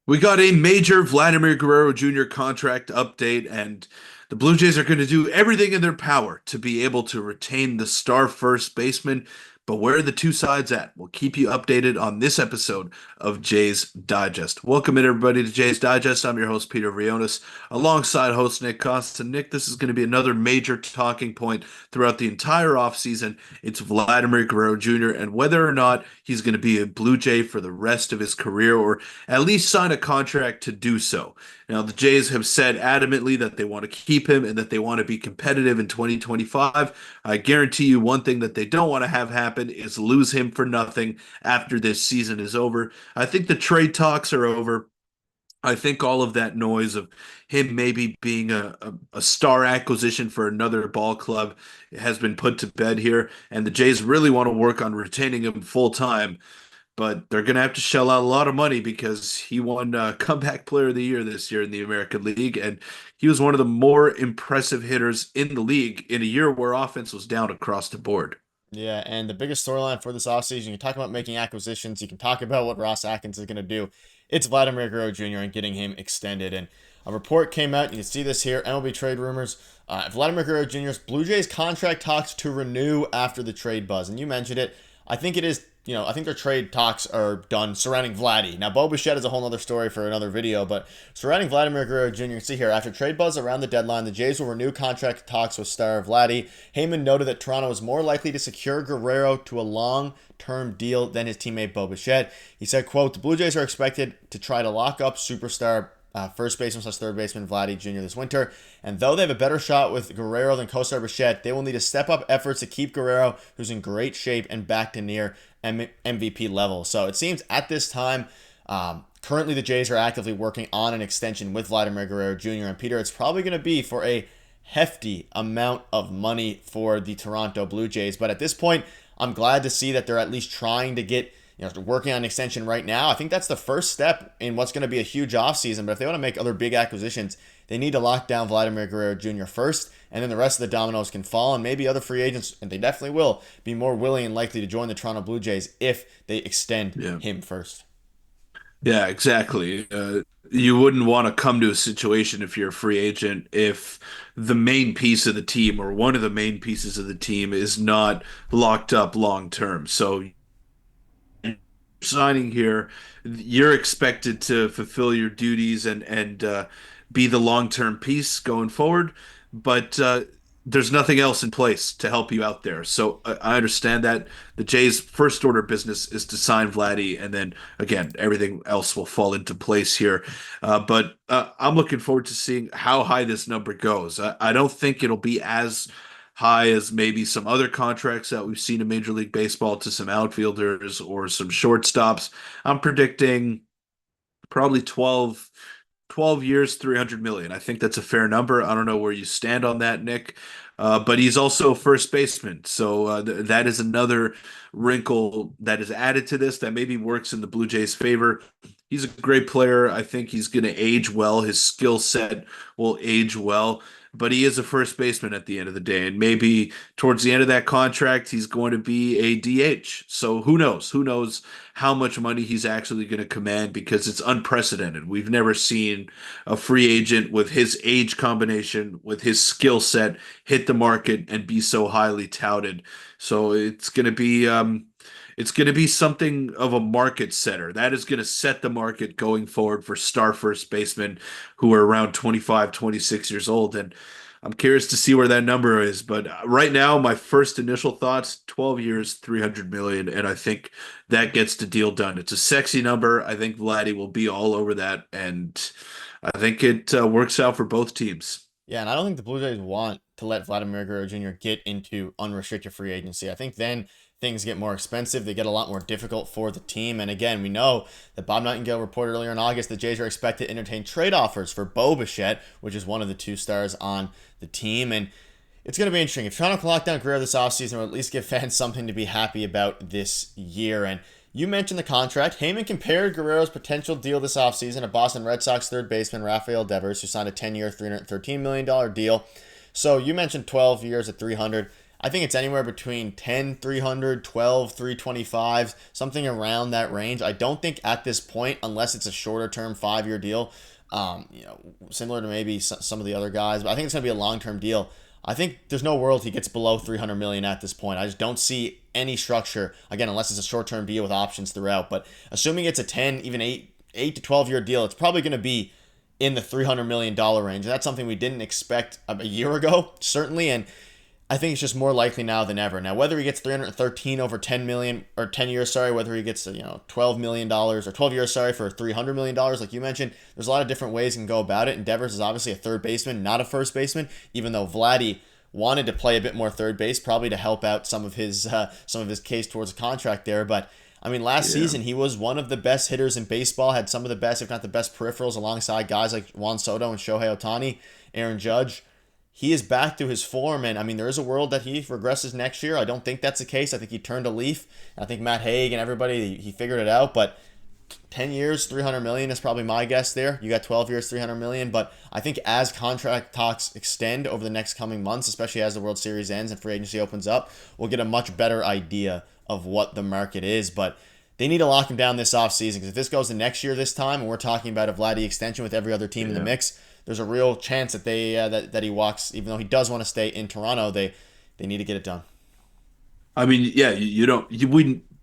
We got a major Vladimir Guerrero Jr. contract update, and the Blue Jays are going to do everything in their power to be able to retain the star first baseman. But where are the two sides at? We'll keep you updated on this episode of Jays Digest. Welcome in, everybody, to Jays Digest. I'm your host, Peter Vryonis, alongside host Nick Costa. Nick, this is going to be another major talking point throughout the entire offseason. It's Vladimir Guerrero Jr. and whether or not he's going to be a Blue Jay for the rest of his career, or at least sign a contract to do so. Now, the Jays have said adamantly that they want to keep him and that they want to be competitive in 2025. I guarantee you one thing that they don't want to have happen is lose him for nothing after this season is over. I think the trade talks are over. I think all of that noise of him maybe being a star acquisition for another ball club has been put to bed here, and the Jays really want to work on retaining him full time, but they're going to have to shell out a lot of money because he won Comeback Player of the Year this year in the American League, and he was one of the more impressive hitters in the league in a year where offense was down across the board. Yeah, and the biggest storyline for this offseason, you can talk about making acquisitions, you can talk about what Ross Atkins is going to do. It's Vladimir Guerrero Jr. and getting him extended. And a report came out, you can see this here, MLB trade rumors. Vladimir Guerrero Jr.'s Blue Jays contract talks to renew after the trade buzz. And you mentioned it. I think it is, I think their trade talks are done surrounding Vladdy. Now, Bichette is a whole other story for another video, but surrounding Vladimir Guerrero Jr., you can see here, after trade buzz around the deadline, the Jays will renew contract talks with star Vladdy. Heyman noted that Toronto is more likely to secure Guerrero to a long-term deal than his teammate Bichette. He said, quote, the Blue Jays are expected to try to lock up superstar first baseman / third baseman Vladdy Jr. this winter. And though they have a better shot with Guerrero than co-star Bichette, they will need to step up efforts to keep Guerrero, who's in great shape and back to near MVP level. So it seems at this time, currently the Jays are actively working on an extension with Vladimir Guerrero Jr. And Peter, it's probably going to be for a hefty amount of money for the Toronto Blue Jays. But at this point, I'm glad to see that they're at least trying to get working on an extension right now. I think that's the first step in what's going to be a huge offseason. But if they want to make other big acquisitions, they need to lock down Vladimir Guerrero Jr. first, and then the rest of the dominoes can fall, and maybe other free agents, and they definitely will, be more willing and likely to join the Toronto Blue Jays if they extend Yeah. him first. Yeah, exactly. You wouldn't want to come to a situation if you're a free agent if the main piece of the team or one of the main pieces of the team is not locked up long term. So signing here, you're expected to fulfill your duties and be the long-term piece going forward, but there's nothing else in place to help you out there. So I understand that the Jays' first order of business is to sign Vladdy, and then again, everything else will fall into place here. But I'm looking forward to seeing how high this number goes. I don't think it'll be as high as maybe some other contracts that we've seen in Major League Baseball to some outfielders or some shortstops. I'm predicting probably 12 years, 300 million. I think that's a fair number. I don't know where you stand on that, Nick. But he's also a first baseman. So that is another wrinkle that is added to this that maybe works in the Blue Jays' favor. He's a great player. I think he's going to age well. His skill set will age well, but he is a first baseman at the end of the day. And maybe towards the end of that contract, he's going to be a DH. So who knows? Who knows how much money he's actually going to command, because it's unprecedented. We've never seen a free agent with his age combination, with his skill set, hit the market and be so highly touted. So it's going to be something of a market setter. That is going to set the market going forward for star first basemen who are around 25, 26 years old. And I'm curious to see where that number is. But right now, my first initial thoughts, 12 years, 300 million. And I think that gets the deal done. It's a sexy number. I think Vladdy will be all over that. And I think it works out for both teams. Yeah, and I don't think the Blue Jays want to let Vladimir Guerrero Jr. get into unrestricted free agency. I think then things get more expensive. They get a lot more difficult for the team. And again, we know that Bob Nightingale reported earlier in August the Jays are expected to entertain trade offers for Bichette, which is one of the two stars on the team. And it's going to be interesting. If Toronto can lock down Guerrero this offseason, or at least give fans something to be happy about this year. And you mentioned the contract. Heyman compared Guerrero's potential deal this offseason to Boston Red Sox third baseman Rafael Devers, who signed a 10-year, $313 million deal. So you mentioned 12 years at 300. I think it's anywhere between 10, 300, 12, 325, something around that range. I don't think at this point, unless it's a shorter term 5 year deal, similar to maybe some of the other guys, but I think it's going to be a long term deal. I think there's no world he gets below 300 million at this point. I just don't see any structure again unless it's a short-term deal with options throughout. But assuming it's a 10, even 8 to 12 year deal, it's probably going to be in the $300 million range. And that's something we didn't expect a year ago, certainly. And I think it's just more likely now than ever. Now, whether he gets 313 over 10 million or 10 years, sorry, whether he gets $12 million or 12 years, sorry, for $300 million, like you mentioned, there's a lot of different ways you can go about it. And Devers is obviously a third baseman, not a first baseman, even though Vladdy wanted to play a bit more third base, probably to help out some of his case towards a contract there. But I mean, last season he was one of the best hitters in baseball, had some of the best, if not the best, peripherals alongside guys like Juan Soto and Shohei Ohtani, Aaron Judge. He is back to his form, and I mean, there is a world that he regresses next year. I don't think that's the case. I think he turned a leaf. I think Matt Haig and everybody, he figured it out. But 10 years, 300 million is probably my guess there. You got 12 years, 300 million. But I think as contract talks extend over the next coming months, especially as the World Series ends and free agency opens up, we'll get a much better idea of what the market is. But they need to lock him down this offseason, because if this goes to next year this time, and we're talking about a Vladdy extension with every other team in the mix, there's a real chance that that he walks, even though he does want to stay in Toronto. They need to get it done. I mean, yeah, you don't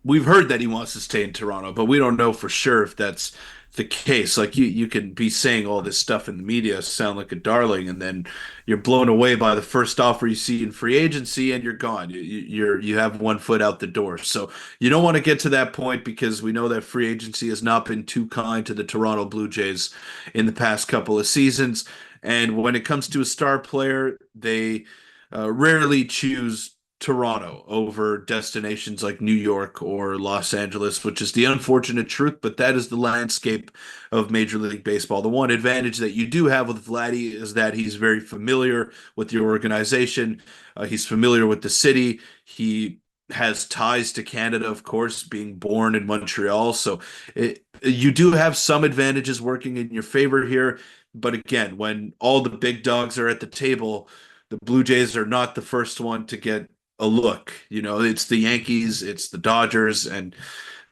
we've heard that he wants to stay in Toronto, but we don't know for sure if that's the case. Like you can be saying all this stuff in the media, sound like a darling, and then you're blown away by the first offer you see in free agency, and you're gone. You have one foot out the door. So you don't want to get to that point, because we know that free agency has not been too kind to the Toronto Blue Jays in the past couple of seasons. And when it comes to a star player, they rarely choose Toronto over destinations like New York or Los Angeles, which is the unfortunate truth, but that is the landscape of Major League Baseball. The one advantage that you do have with Vladdy is that he's very familiar with your organization. He's familiar with the city. He has ties to Canada, of course, being born in Montreal. So you do have some advantages working in your favor here. But again, when all the big dogs are at the table, the Blue Jays are not the first one to get a look. It's the Yankees, it's the Dodgers, and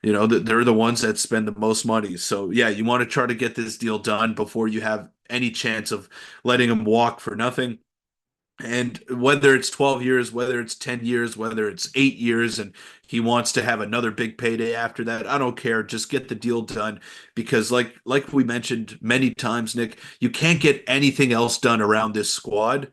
they're the ones that spend the most money. So yeah, you want to try to get this deal done before you have any chance of letting him walk for nothing. And whether it's 12 years, whether it's 10 years, whether it's 8 years, and he wants to have another big payday after that, I don't care. Just get the deal done, because like we mentioned many times, Nick, you can't get anything else done around this squad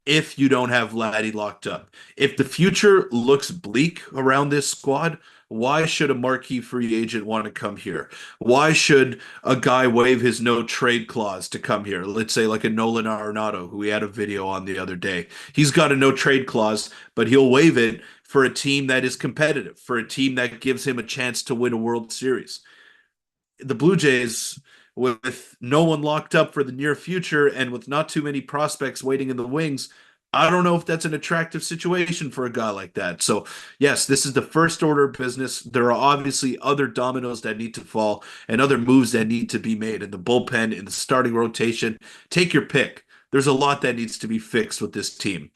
if you don't have Vladdy locked up. If the future looks bleak around this squad, why should a marquee free agent want to come here? Why should a guy waive his no trade clause to come here? Let's say like a Nolan Arenado, who we had a video on the other day. He's got a no trade clause, but he'll waive it for a team that is competitive, for a team that gives him a chance to win a World Series. The Blue Jays, with no one locked up for the near future and with not too many prospects waiting in the wings, I don't know if that's an attractive situation for a guy like that. So, yes, this is the first order of business. There are obviously other dominoes that need to fall and other moves that need to be made in the bullpen, in the starting rotation. Take your pick. There's a lot that needs to be fixed with this team,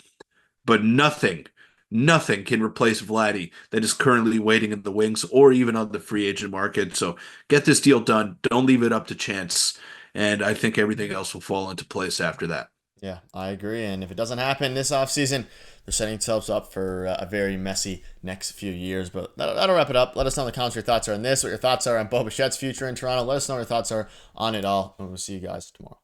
but nothing can replace Vladdy that is currently waiting in the wings or even on the free agent market. So get this deal done. Don't leave it up to chance. And I think everything else will fall into place after that. Yeah, I agree. And if it doesn't happen this offseason, they're setting themselves up for a very messy next few years. But that'll wrap it up. Let us know in the comments what your thoughts are on this, what your thoughts are on Bo Bichette's future in Toronto. Let us know what your thoughts are on it all. And we'll see you guys tomorrow.